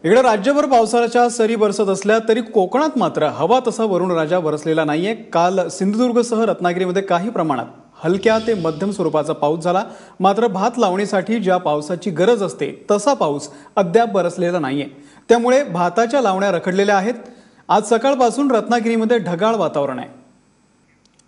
इकडे राज्यभर पावसाच्या सरी बरसत असल्या तरी कोकणात मात्र हवा तसा वरुण राजा बरसलेला नाहीये। काल सिंधुदुर्गसह रत्नागिरीमध्ये काही प्रमाणात हलक्या ते मध्यम स्वरूपाचा पाऊस झाला। मात्र भात लावणीसाठी ज्या पावसाची गरज असते तसा पाऊस अद्याप बरसलेला नाहीये, त्यामुळे भाताच्या लावण्या रखडलेल्या आहेत। आज सकाळपासून रत्नागिरीमध्ये ढगाळ वातावरण आहे।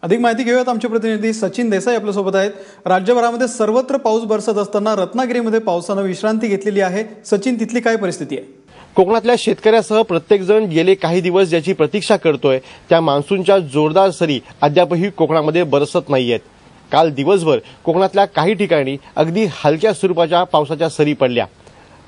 अधिक माहिती घेऊयात, आमचे प्रतिनिधी सचिन देसाई आपल्या सोबत आहेत। राज्यभरामध्ये सर्वत्र पाऊस बरसत असताना रत्नागिरीमध्ये पावसाने विश्रांती घेतलेली आहे। सचिन, तिथली काय परिस्थिती आहे? कोकणातल्या शेतकऱ्यासह प्रत्येक जण गेले काही दिवस ज्याची प्रतीक्षा करतोय त्या मान्सूनच्या जोरदार सरी अद्यापही कोकणामध्ये बरसत नाहीयेत। काल दिवसभर कोकणातल्या काही ठिकाणी अगदी हलक्या स्वरूपाच्या पावसाच्या सरी पडल्या।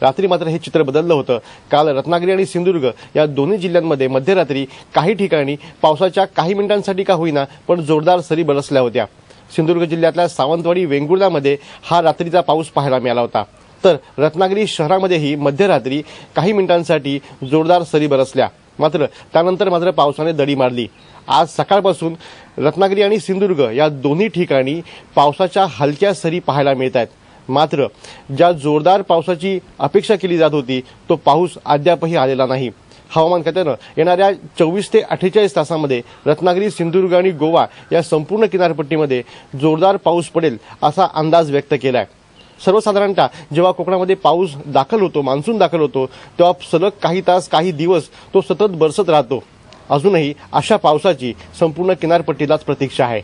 रात्री मात्र हे चित्र बदललं होतं। काल रत्नागिरी आणि सिंधुदुर्ग या दोन्ही जिल्ह्यांमध्ये मध्यरात्री काही ठिकाणी पावसाच्या काही मिनिटांसाठी का होईना पण जोरदार सरी बरसल्या होत्या। सिंधुदुर्ग जिल्ह्यातल्या सावंतवाडी वेंगुर्ल्यामध्ये हा रात्रीचा पाऊस पाहायला मिळाला होता, तर रत्नागिरी शहरामध्येही मध्यरात्री काही मिनिटांसाठी जोरदार सरी बरसल्या। मात्र त्यानंतर पावसाने दडी मारली। आज सकाळपासून रत्नागिरी आणि सिंधुदुर्ग या दोन्ही ठिकाणी पावसाच्या हलक्या सरी पाहायला मिळत आहेत। मात्र ज्या जोरदार पावसाची अपेक्षा केली जात होती तो पाऊस अद्यापही आलेला नाही। हवामान खात्यानं येणाऱ्या 24 ते 48 तासांमध्ये रत्नागिरी, सिंधुदुर्ग आणि गोवा या संपूर्ण किनारपट्टीमध्ये जोरदार पाऊस पडेल असा अंदाज व्यक्त केलाय। सर्वसाधारणतः जेव्हा कोकणामध्ये पाऊस दाखल होतो, मान्सून दाखल होतो, तेव्हा सलग काही तास काही दिवस तो सतत बरसत राहतो। अजूनही अशा पावसाची संपूर्ण किनारपट्टीलाच प्रतीक्षा आहे।